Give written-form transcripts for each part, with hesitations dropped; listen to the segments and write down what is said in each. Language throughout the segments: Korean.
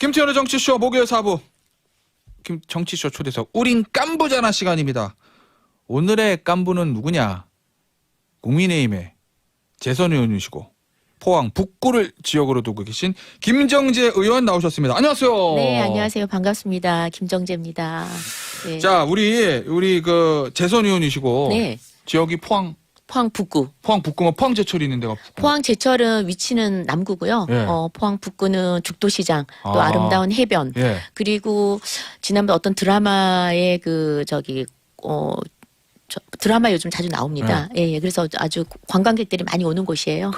김태현의 정치쇼 목요일 4부 정치쇼 초대석 우린 깐부잖아 시간입니다. 오늘의 깐부는 누구냐? 국민의힘의 재선 의원이시고 포항 북구를 지역으로 두고 계신 김정재 의원 나오셨습니다. 안녕하세요. 네, 안녕하세요. 반갑습니다. 김정재입니다. 네. 자, 우리 그 재선 의원이시고 네. 지역이 포항 북구. 포항 북구면 포항 제철이 있는 데가 포항 제철은 위치는 남구고요. 예. 포항 북구는 죽도시장, 또 아름다운 해변. 예. 그리고 지난번 어떤 드라마의 드라마 요즘 자주 나옵니다. 예, 그래서 아주 관광객들이 많이 오는 곳이에요.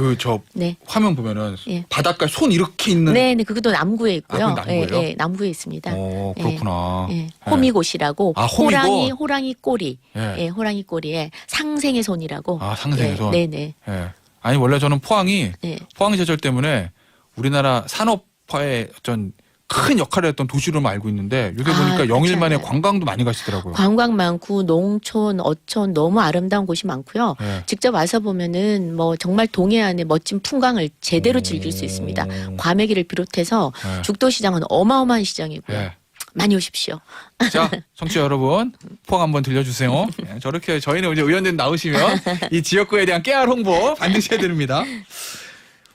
네. 화면 보면은 예. 바닷가에 손 이렇게 있는. 네, 그것도 남구에 있고요. 그건 남구예요? 예, 남구에 있습니다. 그렇구나. 예, 호미곶이라고 호미곶. 호랑이 꼬리. 예. 예, 호랑이 꼬리에 상생의 손이라고. 상생의 손. 네네. 예. 아니 원래 저는 포항이 예. 포항 제철 때문에 우리나라 산업화에 어떤 큰 역할을 했던 도시로만 알고 있는데 요새 보니까 영일 만에 관광도 많이 가시더라고요. 관광 많고 농촌, 어촌 너무 아름다운 곳이 많고요. 예. 직접 와서 보면은 뭐 정말 동해안의 멋진 풍광을 제대로 즐길 수 있습니다. 과메기를 비롯해서 예. 죽도시장은 어마어마한 시장이고요. 예. 많이 오십시오. 자, 청취자 여러분, 포항 한번 들려주세요. 예, 저렇게 저희는 이제 의원님 나오시면 이 지역구에 대한 깨알 홍보 반드시 해드립니다.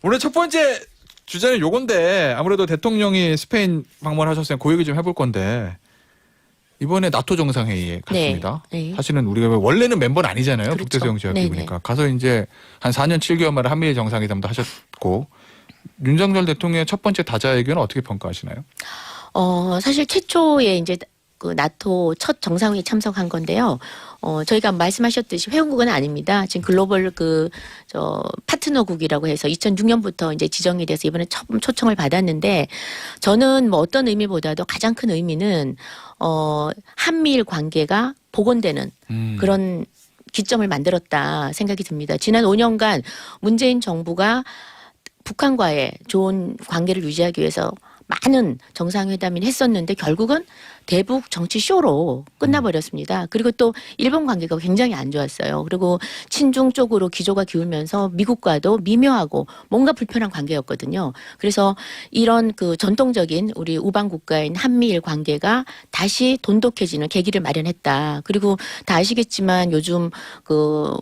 오늘 첫 번째 주제는 요건데 아무래도 대통령이 스페인 방문하셨으니까 그 얘기 좀 해볼 건데 이번에 나토 정상회의에 갔습니다. 네. 사실은 우리가 원래는 멤버는 아니잖아요. 그렇죠. 북대서양 지역이니까. 네네. 가서 이제 한 4년 7개월 만에 한미일 정상회담도 하셨고 윤석열 대통령의 첫 번째 다자회견은 어떻게 평가하시나요? 사실 최초에 이제 그 나토 첫 정상회의 참석한 건데요. 저희가 말씀하셨듯이 회원국은 아닙니다. 지금 글로벌 파트너국이라고 해서 2006년부터 이제 지정이 돼서 이번에 처음 초청을 받았는데 저는 뭐 어떤 의미보다도 가장 큰 의미는 한미일 관계가 복원되는 그런 기점을 만들었다 생각이 듭니다. 지난 5년간 문재인 정부가 북한과의 좋은 관계를 유지하기 위해서 많은 정상회담을 했었는데 결국은 대북 정치 쇼로 끝나버렸습니다. 그리고 또 일본 관계가 굉장히 안 좋았어요. 그리고 친중 쪽으로 기조가 기울면서 미국과도 미묘하고 뭔가 불편한 관계였거든요. 그래서 이런 그 전통적인 우리 우방 국가인 한미일 관계가 다시 돈독해지는 계기를 마련했다. 그리고 다 아시겠지만 요즘 그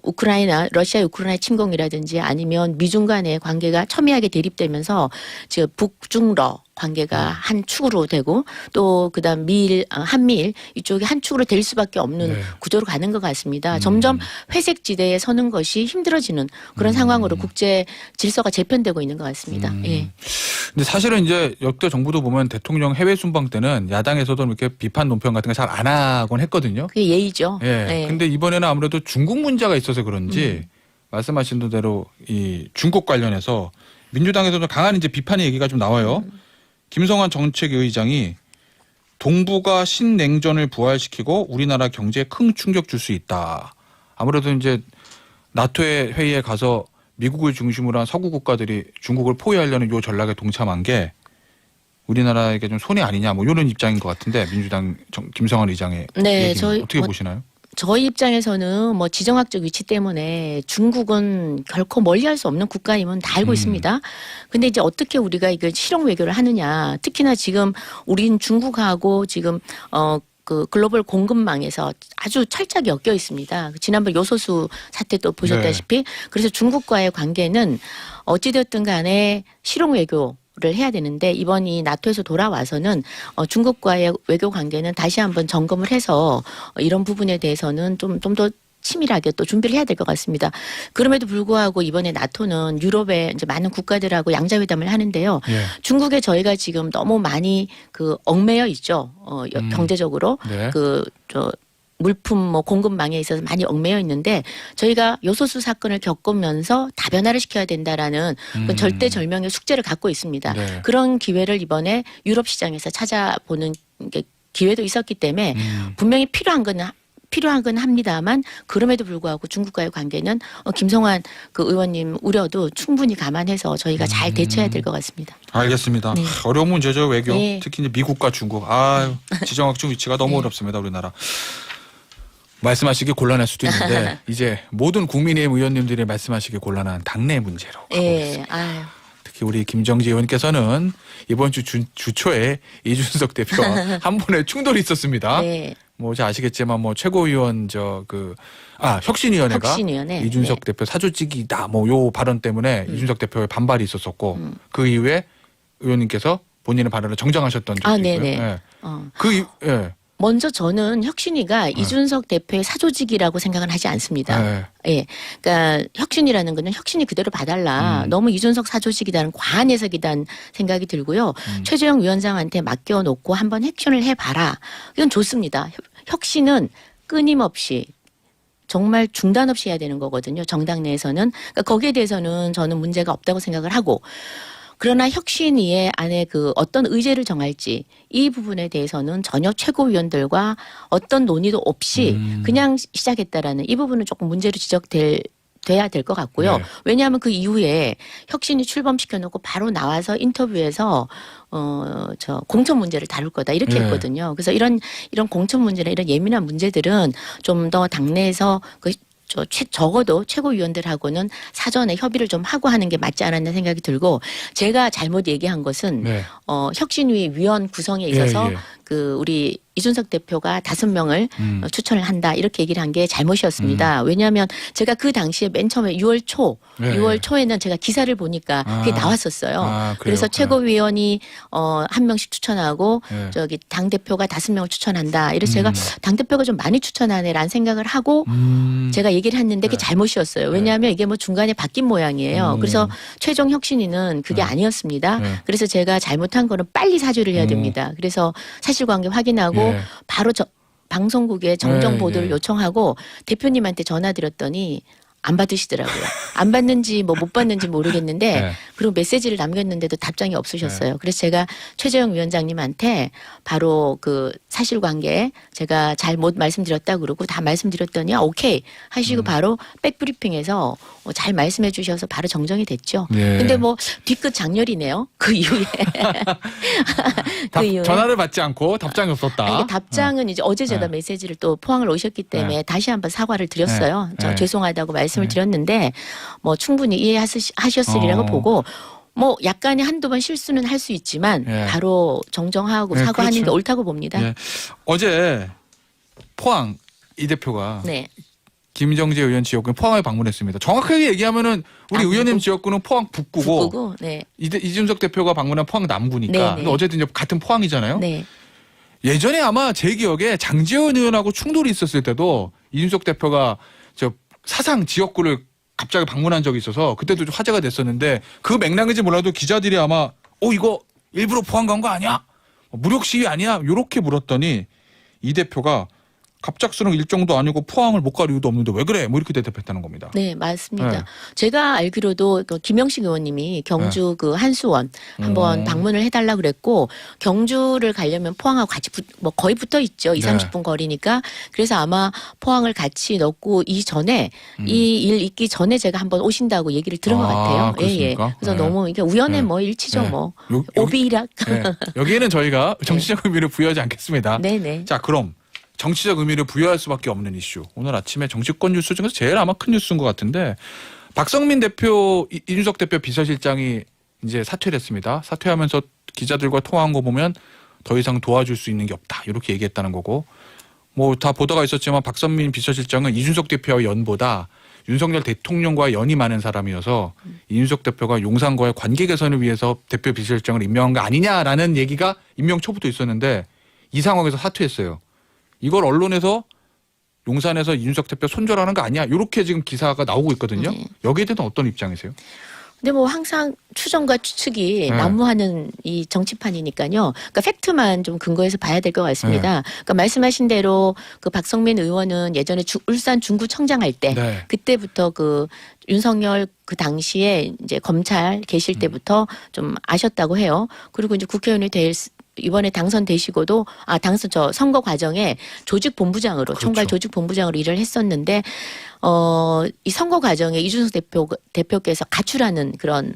러시아의 우크라이나 침공이라든지 아니면 미중 간의 관계가 첨예하게 대립되면서 지금 북중러 관계가 한 축으로 되고 또 그다음 한미일 이쪽이 한 축으로 될 수밖에 없는 구조로 가는 것 같습니다. 점점 회색 지대에 서는 것이 힘들어지는 그런 상황으로 국제 질서가 재편되고 있는 것 같습니다. 예. 근데 사실은 이제 역대 정부도 보면 대통령 해외 순방 때는 야당에서도 이렇게 비판 논평 같은 거 잘 안 하곤 했거든요. 그게 예의죠. 예. 예. 근데 이번에는 아무래도 중국 문제가 있어서 그런지 말씀하신 대로 이 중국 관련해서 민주당에서도 강한 이제 비판의 얘기가 좀 나와요. 김성환 정책의장이 동북아 신냉전을 부활시키고 우리나라 경제에 큰 충격 줄 수 있다. 아무래도 이제 나토의 회의에 가서 미국을 중심으로 한 서구 국가들이 중국을 포위하려는 요 전략에 동참한 게 우리나라에게 좀 손해 아니냐 뭐 이런 입장인 것 같은데 민주당 김성환 의장의 얘기는 어떻게 보시나요? 저희 입장에서는 뭐 지정학적 위치 때문에 중국은 결코 멀리할 수 없는 국가임은 다 알고 있습니다. 근데 이제 어떻게 우리가 이걸 실용 외교를 하느냐. 특히나 지금 우린 중국하고 지금 그 글로벌 공급망에서 아주 철저하게 엮여 있습니다. 지난번 요소수 사태 또 보셨다시피 그래서 중국과의 관계는 어찌되었든 간에 실용 외교 를 해야 되는데 이번 이 나토에서 돌아와서는 중국과의 외교 관계는 다시 한번 점검을 해서 이런 부분에 대해서는 좀 더 치밀하게 또 준비를 해야 될 것 같습니다. 그럼에도 불구하고 이번에 나토는 유럽의 이제 많은 국가들하고 양자회담을 하는데요. 예. 중국에 저희가 지금 너무 많이 그 얽매여 있죠. 경제적으로 네. 물품 뭐 공급망에 있어서 많이 얽매여 있는데 저희가 요소수 사건을 겪으면서 다변화를 시켜야 된다라는 절대절명의 숙제를 갖고 있습니다. 네. 그런 기회를 이번에 유럽 시장에서 찾아보는 기회도 있었기 때문에 분명히 필요한 건 합니다만 그럼에도 불구하고 중국과의 관계는 김성환 그 의원님 우려도 충분히 감안해서 저희가 잘 대처해야 될 것 같습니다. 알겠습니다. 네. 어려운 문제죠 외교. 네. 특히 이제 미국과 중국. 지정학적 위치가 너무 어렵습니다 우리나라. 말씀하시기 곤란할 수도 있는데 이제 모든 국민의힘 의원님들이 말씀하시기 곤란한 당내 문제로 가보겠습니다. 특히 우리 김정지 의원께서는 이번 주초에 이준석 대표와 한 번에 충돌이 있었습니다. 네. 뭐 이제 아시겠지만 뭐 최고위원 혁신위원회가 혁신위원회. 이준석 네. 대표 사조직이다 뭐 요 발언 때문에 이준석 대표의 반발이 있었었고 그 이후에 의원님께서 본인의 발언을 정정하셨던 적이 있고요. 네네. 예. 어. 예. 먼저 저는 혁신위가 이준석 대표의 사조직이라고 생각은 하지 않습니다. 예. 예. 그러니까 혁신이라는 거는 혁신이 그대로 봐달라. 너무 이준석 사조직이라는 과한 해석이라는 생각이 들고요. 최재형 위원장한테 맡겨놓고 한번 핵심을 해봐라. 이건 좋습니다. 혁신은 끊임없이 정말 중단 없이 해야 되는 거거든요. 정당 내에서는. 그러니까 거기에 대해서는 저는 문제가 없다고 생각을 하고 그러나 혁신위의 안에 그 어떤 의제를 정할지 이 부분에 대해서는 전혀 최고위원들과 어떤 논의도 없이 그냥 시작했다라는 이 부분은 조금 문제로 돼야 될 것 같고요. 네. 왜냐하면 그 이후에 혁신이 출범시켜놓고 바로 나와서 인터뷰에서 저 공천 문제를 다룰 거다 이렇게 네. 했거든요. 그래서 이런 공천 문제나 이런 예민한 문제들은 좀 더 당내에서 적어도 최고위원들하고는 사전에 협의를 좀 하고 하는 게 맞지 않았나 생각이 들고 제가 잘못 얘기한 것은 네. 혁신위 위원 구성에 있어서 예. 그 우리 이준석 대표가 5명을 추천을 한다 이렇게 얘기를 한 게 잘못이었습니다. 왜냐하면 제가 그 당시에 맨 처음에 6월 초에는 제가 기사를 보니까 그게 나왔었어요. 그래서 최고위원이 한 명씩 추천하고 예. 저기 당 대표가 5명을 추천한다. 이래서 제가 당 대표가 좀 많이 추천하네라는 생각을 하고 제가 얘기를 했는데 그게 잘못이었어요. 왜냐하면 이게 뭐 중간에 바뀐 모양이에요. 그래서 최종 혁신위는 그게 아니었습니다. 그래서 제가 잘못한 거는 빨리 사죄를 해야 됩니다. 그래서 사실관계 확인하고 바로 방송국에 정정 보도를 요청하고 대표님한테 전화드렸더니 안 받으시더라고요. 안 받는지 뭐 못 받는지 모르겠는데 그리고 메시지를 남겼는데도 답장이 없으셨어요. 그래서 제가 최재형 위원장님한테 바로 그 사실관계 제가 잘못 말씀드렸다 그러고 다 말씀드렸더니 오케이 하시고 바로 백브리핑에서 잘 말씀해 주셔서 바로 정정이 됐죠. 근데 뭐 뒤끝 장렬이네요. 그 이후에. 전화를 받지 않고 답장이 없었다. 이게 답장은 이제 어제 제가 메시지를 또 포항을 오셨기 때문에 다시 한번 사과를 드렸어요. 저 죄송하다고 말씀을 드렸는데 뭐 충분히 이해하셨으리라고 보고 뭐 약간의 한두 번 실수는 할 수 있지만 바로 정정하고 사과하는 그렇죠. 게 옳다고 봅니다. 어제 포항 이 대표가 네. 김정재 의원 지역군 포항에 방문했습니다. 정확하게 얘기하면은 우리 의원님 지역구는 포항 북구고 네. 이준석 대표가 방문한 포항 남구니까 네네. 근데 어쨌든 이제 같은 포항이잖아요. 네. 예전에 아마 제 기억에 장제원 의원하고 충돌이 있었을 때도 이준석 대표가 저 사상 지역구를 갑자기 방문한 적이 있어서 그때도 좀 화제가 됐었는데 그 맥락인지 몰라도 기자들이 아마 이거 일부러 포항 간 거 아니야? 무력 시위 아니야? 이렇게 물었더니 이 대표가 갑작스러운 일정도 아니고 포항을 못 갈 이유도 없는데 왜 그래? 뭐 이렇게 대답했다는 겁니다. 네, 맞습니다. 네. 제가 알기로도 그 김영식 의원님이 경주 그 한수원 한번 방문을 해달라 그랬고 경주를 가려면 포항하고 같이 뭐 거의 붙어 있죠. 20-30분 거리니까. 그래서 아마 포항을 같이 넣고 이전에 이 일 있기 전에 제가 한번 오신다고 얘기를 들은 것 같아요. 그렇습니까? 그래서 너무 이게 우연의 뭐 일치죠. 뭐 오비락. 여기에는 저희가 정치적 의미를 부여하지 않겠습니다. 네네. 자, 그럼 정치적 의미를 부여할 수밖에 없는 이슈. 오늘 아침에 정치권 뉴스 중에서 제일 아마 큰 뉴스인 것 같은데 박성민 대표, 이준석 대표 비서실장이 이제 사퇴를 했습니다. 사퇴하면서 기자들과 통화한 거 보면 더 이상 도와줄 수 있는 게 없다. 이렇게 얘기했다는 거고 뭐 다 보도가 있었지만 박성민 비서실장은 이준석 대표와 연보다 윤석열 대통령과 연이 많은 사람이어서 이준석 대표가 용산과의 관계 개선을 위해서 대표 비서실장을 임명한 거 아니냐라는 얘기가 임명 초부터 있었는데 이 상황에서 사퇴했어요. 이걸 언론에서 용산에서 이준석 대표 손절하는 거 아니야? 이렇게 지금 기사가 나오고 있거든요. 여기에 대해서는 어떤 입장이세요? 근데 뭐 항상 추정과 추측이 난무하는 이 정치판이니까요. 그러니까 팩트만 좀 근거해서 봐야 될 것 같습니다. 그러니까 말씀하신 대로 그 박성민 의원은 예전에 울산 중구청장 할 때 그때부터 그 윤석열 그 당시에 이제 검찰 계실 때부터 좀 아셨다고 해요. 그리고 이제 국회의원이 이번에 당선되시고도 선거 과정에 조직본부장으로 총괄 조직본부장으로 일을 했었는데 이 선거 과정에 이준석 대표께서 가출하는 그런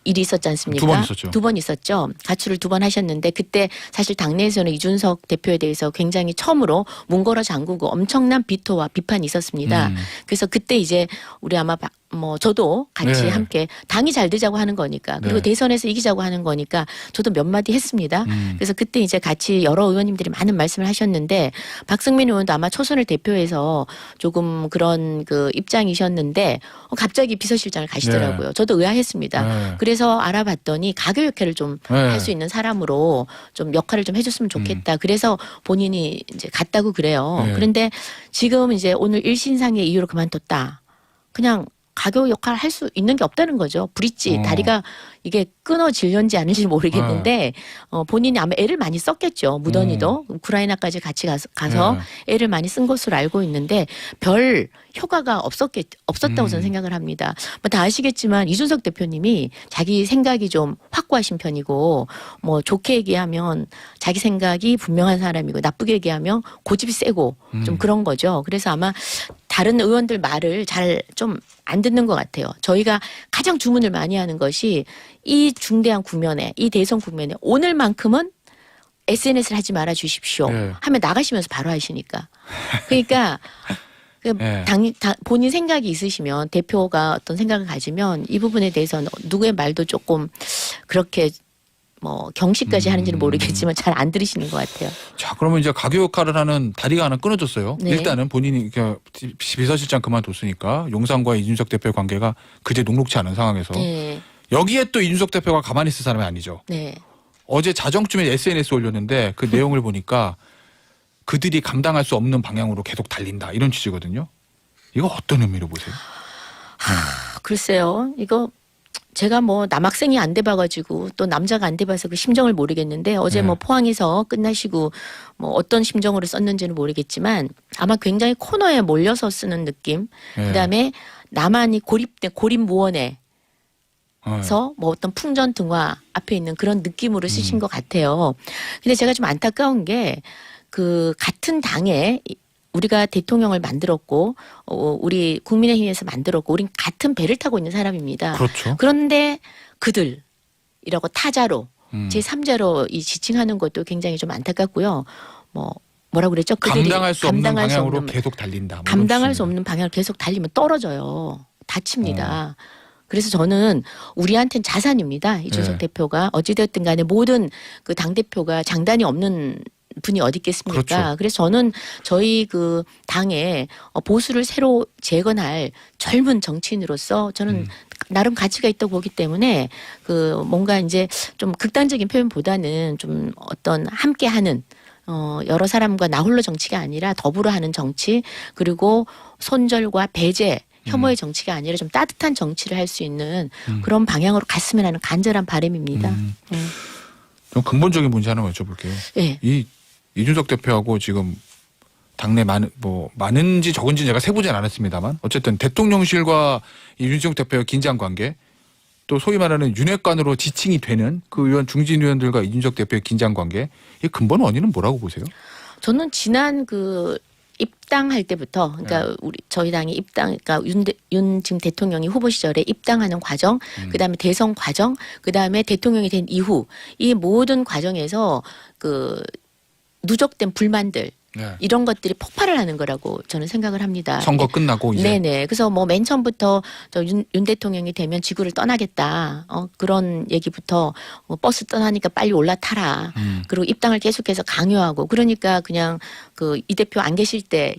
일이 있었지 않습니까? 2번 있었죠. 2번 있었죠. 가출을 2번 하셨는데 그때 사실 당내에서는 이준석 대표에 대해서 굉장히 처음으로 문 걸어 잠그고 엄청난 비토와 비판이 있었습니다. 그래서 그때 이제 우리 아마 뭐 저도 같이 네. 함께 당이 잘 되자고 하는 거니까 그리고 네. 대선에서 이기자고 하는 거니까 저도 몇 마디 했습니다. 그래서 그때 이제 같이 여러 의원님들이 많은 말씀을 하셨는데 박승민 의원도 아마 초선을 대표해서 조금 그런 그 입장이셨는데 갑자기 비서실장을 가시더라고요. 네. 저도 의아했습니다. 네. 그래서 알아봤더니 가교 역할을 좀 할 네. 수 있는 사람으로 좀 역할을 좀 해줬으면 좋겠다. 그래서 본인이 이제 갔다고 그래요. 네. 그런데 지금 이제 오늘 일신상의 이유로 그만뒀다. 그냥 가교 역할 할 수 있는 게 없다는 거죠. 브릿지 다리가 이게 끊어질는지 아닌지 모르겠는데 본인이 아마 애를 많이 썼겠죠. 무던히도 우크라이나까지 같이 가서 애를 많이 쓴 것으로 알고 있는데 별 효과가 없었다고 저는 생각을 합니다. 뭐 다 아시겠지만 이준석 대표님이 자기 생각이 좀 확고하신 편이고 뭐 좋게 얘기하면 자기 생각이 분명한 사람이고 나쁘게 얘기하면 고집이 세고 좀 그런 거죠. 그래서 아마 다른 의원들 말을 잘 좀 안 듣는 것 같아요. 저희가 가장 주문을 많이 하는 것이 이 중대한 국면에 이 대선 국면에 오늘만큼은 SNS를 하지 말아 주십시오. 네. 하면 나가시면서 바로 하시니까. 그러니까 네. 본인 생각이 있으시면 대표가 어떤 생각을 가지면 이 부분에 대해서는 누구의 말도 조금 그렇게 뭐 경시까지 하는지는 모르겠지만 잘 안 들으시는 것 같아요. 자, 그러면 이제 가교 역할을 하는 다리가 하나 끊어졌어요. 네. 일단은 본인이 비서실장 그만뒀으니까 용산과 이준석 대표의 관계가 그제 녹록치 않은 상황에서 네. 여기에 또 이준석 대표가 가만히 있을 사람이 아니죠. 네. 어제 자정쯤에 SNS 올렸는데 그 내용을 보니까 그들이 감당할 수 없는 방향으로 계속 달린다 이런 취지거든요. 이거 어떤 의미로 보세요? 글쎄요. 이거 제가 뭐 남학생이 안 돼봐가지고 또 남자가 안 돼봐서 그 심정을 모르겠는데 어제 네. 뭐 포항에서 끝나시고 뭐 어떤 심정으로 썼는지는 모르겠지만 아마 굉장히 코너에 몰려서 쓰는 느낌. 네. 그다음에 나만이 고립무원에서 네. 뭐 어떤 풍전등화 앞에 있는 그런 느낌으로 쓰신 것 같아요. 근데 제가 좀 안타까운 게 그 같은 당에 우리가 대통령을 만들었고 우리 국민의힘에서 만들었고 우린 같은 배를 타고 있는 사람입니다. 그렇죠. 그런데 그들이라고 타자로 제3자로 이 지칭하는 것도 굉장히 좀 안타깝고요. 뭐라고 그랬죠? 그들이 감당할 수 없는 감당할 수 방향으로 없는 계속 달린다. 뭐 감당할 이런 수 없는 방향을 계속 달리면 떨어져요. 다칩니다. 그래서 저는 우리한테는 자산입니다. 이준석 네. 대표가 어찌되었든 간에 모든 그 당대표가 장단이 없는 분이 어디 있겠습니까? 그렇죠. 그래서 저는 저희 그 당에 보수를 새로 재건할 젊은 정치인으로서 저는 나름 가치가 있다고 보기 때문에 그 뭔가 이제 좀 극단적인 표현보다는 좀 어떤 함께하는 여러 사람과 나홀로 정치가 아니라 더불어 하는 정치 그리고 손절과 배제 혐오의 정치가 아니라 좀 따뜻한 정치를 할 수 있는 그런 방향으로 갔으면 하는 간절한 바람입니다. 좀 근본적인 문제 하나 여쭤볼게요. 네. 이 이준석 대표하고 지금 당내 많은지 적은지 제가 세보진 않았습니다만 어쨌든 대통령실과 이준석 대표의 긴장 관계 또 소위 말하는 윤핵관으로 지칭이 되는 그 의원 중진 의원들과 이준석 대표의 긴장 관계 이 근본 원인은 뭐라고 보세요? 저는 지난 그 입당할 때부터 그러니까 저희 당이 그러니까 윤 지금 대통령이 후보 시절에 입당하는 과정, 그다음에 대선 과정, 그다음에 대통령이 된 이후 이 모든 과정에서 그 누적된 불만들 네. 이런 것들이 폭발을 하는 거라고 저는 생각을 합니다. 선거 끝나고 이제 네네. 그래서 뭐 맨 처음부터 윤 대통령이 되면 지구를 떠나겠다. 그런 얘기부터 버스 떠나니까 빨리 올라타라. 그리고 입당을 계속해서 강요하고 그러니까 그냥 그 이 대표 안 계실 때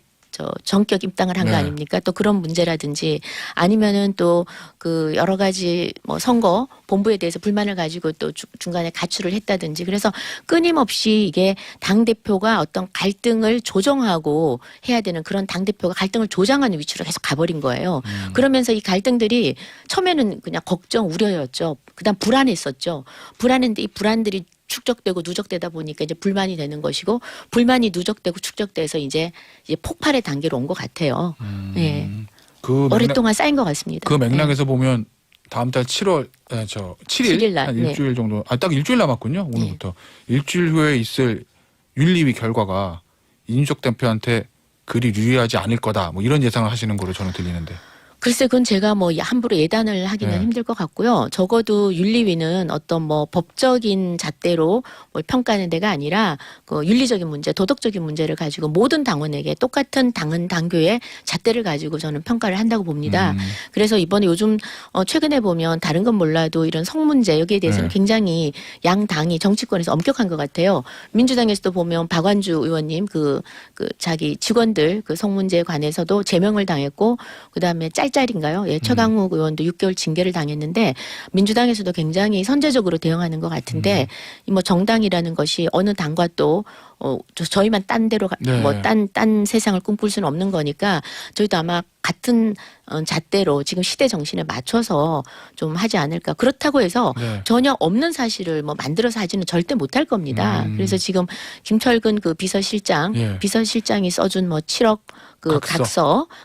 전격 입당을 한 거 네. 아닙니까? 또 그런 문제라든지 아니면은 또 그 여러 가지 뭐 선거 본부에 대해서 불만을 가지고 또 중간에 가출을 했다든지 그래서 끊임없이 이게 당 대표가 어떤 갈등을 조정하고 해야 되는 그런 당 대표가 갈등을 조장하는 위치로 계속 가버린 거예요. 그러면서 이 갈등들이 처음에는 그냥 걱정 우려였죠. 그다음 불안했었죠. 불안했는데 이 불안들이 축적되고 누적되다 보니까 이제 불만이 되는 것이고 불만이 누적되고 축적돼서 이제 폭발의 단계로 온 것 같아요. 네. 오랫동안 쌓인 것 같습니다. 그 맥락에서 보면 다음 달 7월 7일 날, 한 일주일 정도 딱 일주일 남았군요. 오늘부터 일주일 후에 있을 윤리위 결과가 이준석 대표한테 그리 유리하지 않을 거다. 뭐 이런 예상을 하시는 거로 저는 들리는데. 글쎄, 그건 제가 뭐 함부로 예단을 하기는 네. 힘들 것 같고요. 적어도 윤리위는 어떤 뭐 법적인 잣대로 뭘 평가하는 데가 아니라 그 윤리적인 문제, 도덕적인 문제를 가지고 모든 당원에게 똑같은 당교의 잣대를 가지고 저는 평가를 한다고 봅니다. 그래서 이번에 요즘 최근에 보면 다른 건 몰라도 이런 성 문제 여기에 대해서는 네. 굉장히 양 당이 정치권에서 엄격한 것 같아요. 민주당에서도 보면 박완주 의원님 그 자기 직원들 그 성 문제에 관해서도 제명을 당했고 그다음에 짤짤인가요? 예, 최강욱 의원도 6개월 징계를 당했는데 민주당에서도 굉장히 선제적으로 대응하는 것 같은데 이 뭐 정당이라는 것이 어느 당과 또 저희만 딴 데로 네. 뭐 딴 세상을 꿈꿀 수는 없는 거니까 저희도 아마 같은 잣대로 지금 시대 정신에 맞춰서 좀 하지 않을까. 그렇다고 해서 네. 전혀 없는 사실을 뭐 만들어서 하지는 절대 못할 겁니다. 그래서 지금 김철근 그 예. 비서실장이 써준 뭐 7억 그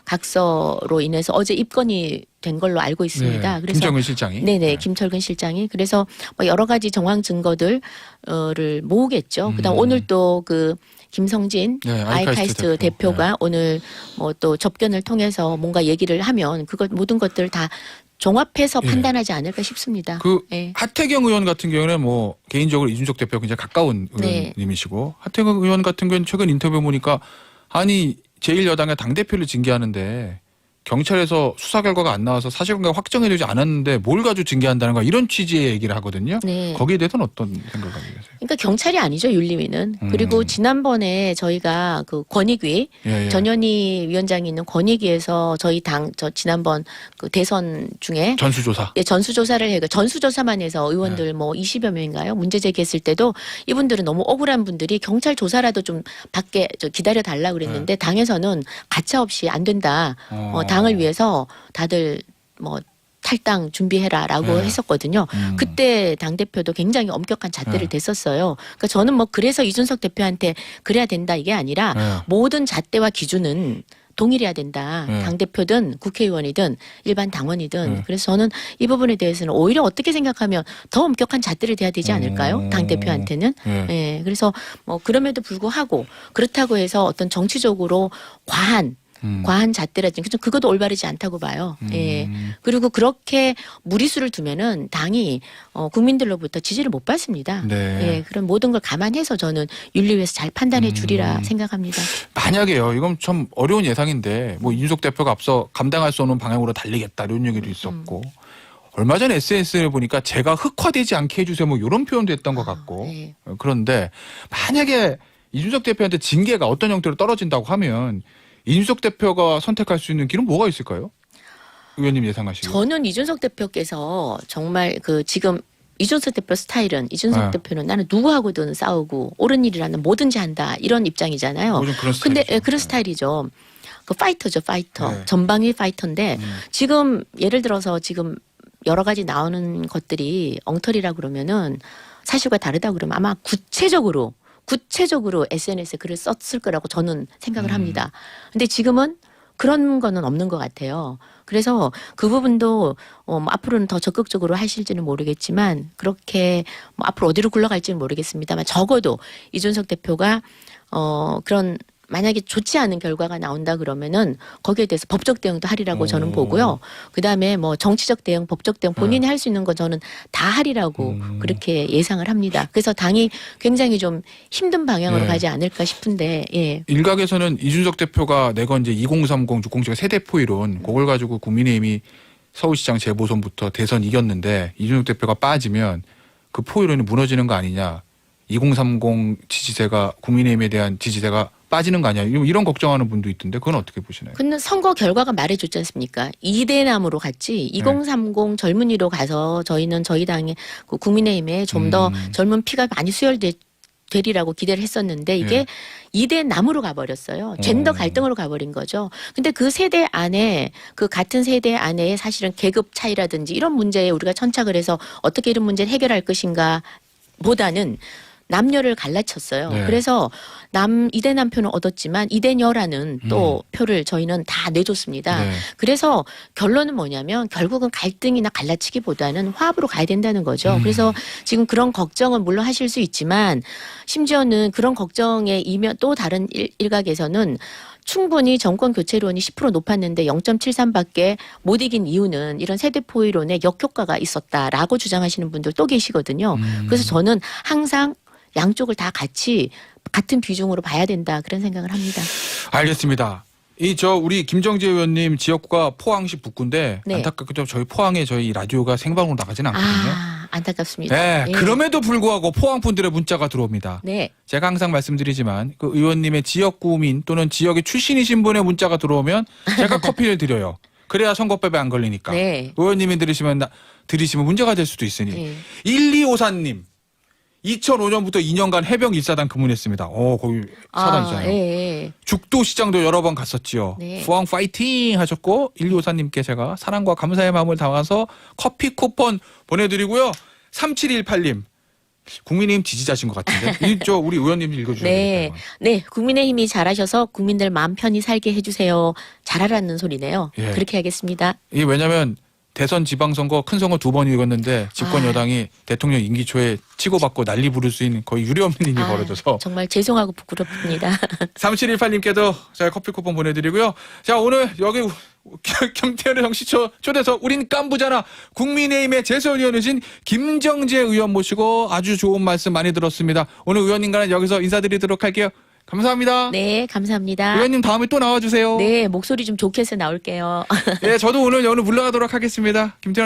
각서로 인해서 어제 입건이 된 걸로 알고 있습니다. 네. 그래서 김정은 실장이. 네네, 네. 김철근 실장이. 그래서 뭐 여러 가지 정황 증거들을 모으겠죠. 그다음 오늘 또 그 김성진 네, 아이카이스트 대표가 오늘 뭐 또 접견을 통해서 뭔가 얘기를 하면 그것 모든 것들을 다 종합해서 예. 판단하지 않을까 싶습니다. 그 예. 하태경 의원 같은 경우는 뭐 개인적으로 이준석 대표가 굉장히 가까운 네. 의원님이시고 하태경 의원 같은 경우는 최근 인터뷰 보니까 아니 제1여당의 당대표를 징계하는데 경찰에서 수사 결과가 안 나와서 사실관계가 확정이 되지 않았는데 뭘 가지고 징계한다는 거 이런 취지의 얘기를 하거든요. 네. 거기에 대해서는 어떤 생각을 가지고 계세요? 그러니까 경찰이 아니죠, 윤리위는. 그리고 지난번에 저희가 그 권익위 예, 예. 전현희 위원장이 있는 권익위에서 저희 저 지난번 그 대선 중에 전수조사. 예, 전수조사를 해가 전수조사만 해서 의원들 네. 뭐 20여 명인가요? 문제 제기했을 때도 이분들은 너무 억울한 분들이 경찰 조사라도 좀 밖에 기다려 달라 그랬는데 당에서는 가차없이 안 된다. 당을 위해서 다들 뭐 탈당 준비해라라고 네. 했었거든요. 그때 당 대표도 굉장히 엄격한 잣대를 댔었어요. 그러니까 저는 뭐 그래서 이준석 대표한테 그래야 된다 이게 아니라 네. 모든 잣대와 기준은 동일해야 된다. 네. 당대표든 국회의원이든 일반 당원이든. 네. 그래서 저는 이 부분에 대해서는 오히려 어떻게 생각하면 더 엄격한 잣대를 대야 되지 않을까요? 오. 당대표한테는. 예. 예. 그래서 뭐 그럼에도 불구하고 그렇다고 해서 어떤 정치적으로 과한 잣대라든지 그것도 올바르지 않다고 봐요. 예. 그리고 그렇게 무리수를 두면은 당이 국민들로부터 지지를 못 받습니다. 네. 예. 그런 모든 걸 감안해서 저는 윤리위에서 잘 판단해 주리라 생각합니다. 만약에요. 이건 참 어려운 예상인데 뭐 이준석 대표가 앞서 감당할 수 없는 방향으로 달리겠다 이런 얘기도 있었고 얼마 전에 SNS를 보니까 제가 흑화되지 않게 해주세요 뭐 이런 표현도 했던 것 같고 네. 그런데 만약에 이준석 대표한테 징계가 어떤 형태로 떨어진다고 하면 이준석 대표가 선택할 수 있는 길은 뭐가 있을까요? 의원님 예상하시기에. 저는 이준석 대표께서 정말 그 지금 이준석 대표 스타일은 이준석 네. 대표는 나는 누구하고든 싸우고 옳은 일이라는 뭐든지 한다 이런 입장이잖아요. 뭐 좀 그런 근데 스타일이죠. 그런 스타일이죠. 그 파이터죠, 파이터. 네. 전방위 파이터인데 지금 예를 들어서 지금 여러 가지 나오는 것들이 엉터리라 그러면은 사실과 다르다 그러면 아마 구체적으로 SNS에 글을 썼을 거라고 저는 생각을 합니다. 근데 지금은 그런 거는 없는 것 같아요. 그래서 그 부분도 뭐 앞으로는 더 적극적으로 하실지는 모르겠지만 그렇게 뭐 앞으로 어디로 굴러갈지는 모르겠습니다만 적어도 이준석 대표가 그런 만약에 좋지 않은 결과가 나온다 그러면은 거기에 대해서 법적 대응도 하리라고 저는 보고요. 그다음에 뭐 정치적 대응, 법적 대응 본인이 할 수 있는 건 저는 다 하리라고 그렇게 예상을 합니다. 그래서 당이 굉장히 좀 힘든 방향으로 네. 가지 않을까 싶은데 예. 일각에서는 이준석 대표가 내건 이제 2030 607 세대포 이론 그걸 가지고 국민의힘이 서울시장 재보선부터 대선 이겼는데 이준석 대표가 빠지면 그 포이론이 무너지는 거 아니냐. 2030 지지세가 국민의힘에 대한 지지세가 빠지는 거 아니야. 이런 걱정하는 분도 있던데 그건 어떻게 보시나요? 근데 선거 결과가 말해줬지 않습니까? 2대남으로 갔지 2030 젊은이로 가서 저희는 저희 당의 그 국민의힘에 좀 더 젊은 피가 많이 수혈되리라고 기대를 했었는데 이게 2대 남으로 가버렸어요. 젠더 갈등으로 가버린 거죠. 근데 그 세대 안에 그 같은 세대 안에 사실은 계급 차이라든지 이런 문제에 우리가 천착을 해서 어떻게 이런 문제를 해결할 것인가 보다는 남녀를 갈라쳤어요. 네. 그래서 이대남 표는 얻었지만 이대녀라는 또 표를 저희는 다 내줬습니다. 네. 그래서 결론은 뭐냐면 결국은 갈등이나 갈라치기보다는 화합으로 가야 된다는 거죠. 그래서 지금 그런 걱정은 물론 하실 수 있지만 심지어는 그런 걱정에 이면 또 다른 일각에서는 충분히 정권 교체론이 10% 높았는데 0.73밖에 못 이긴 이유는 이런 세대 포위론의 역효과가 있었다라고 주장하시는 분들 또 계시거든요. 그래서 저는 항상 양쪽을 다 같은 비중으로 봐야 된다 그런 생각을 합니다. 알겠습니다. 우리 김정재 의원님 지역구가 포항시 북구인데 네. 안타깝게도 저희 포항에 저희 라디오가 생방으로 나가진 않거든요. 안타깝습니다. 네, 예. 그럼에도 불구하고 포항 분들의 문자가 들어옵니다. 네. 제가 항상 말씀드리지만 그 의원님의 지역구민 또는 지역의 출신이신 분의 문자가 들어오면 제가 커피를 드려요. 그래야 선거법에 안 걸리니까. 네. 의원님이 들으시면 문제가 될 수도 있으니. 네. 1254님. 2005년부터 2년간 해병 1사단 근무했습니다. 거기 사단이잖아요. 예. 죽도시장도 여러 번 갔었지요. 네. 포항 파이팅 하셨고 1254님께 제가 사랑과 감사의 마음을 담아서 커피 쿠폰 보내드리고요. 3718님. 국민의힘 지지자신 것 같은데. 우리 의원님 읽어주셔야 네. 되겠다. 네. 국민의힘이 잘하셔서 국민들 마음 편히 살게 해주세요. 잘하라는 소리네요. 예. 그렇게 하겠습니다. 이게 왜냐면 대선 지방선거 큰 선거 2번 이겼는데 집권 아. 여당이 대통령 임기 초에 치고받고 난리 부를 수 있는 거의 유례없는 일이 벌어져서 정말 죄송하고 부끄럽습니다. 3718님께도 제가 커피 쿠폰 보내드리고요. 자, 오늘 여기 김태현의 정치 초대서 우린 깐부잖아. 국민의힘의 재선위원이신 김정재 의원 모시고 아주 좋은 말씀 많이 들었습니다. 오늘 의원님과는 여기서 인사드리도록 할게요. 감사합니다. 네, 감사합니다. 의원님 다음에 또 나와주세요. 네, 목소리 좀 좋게 해서 나올게요. 네, 저도 오늘 물러가도록 하겠습니다. 김태현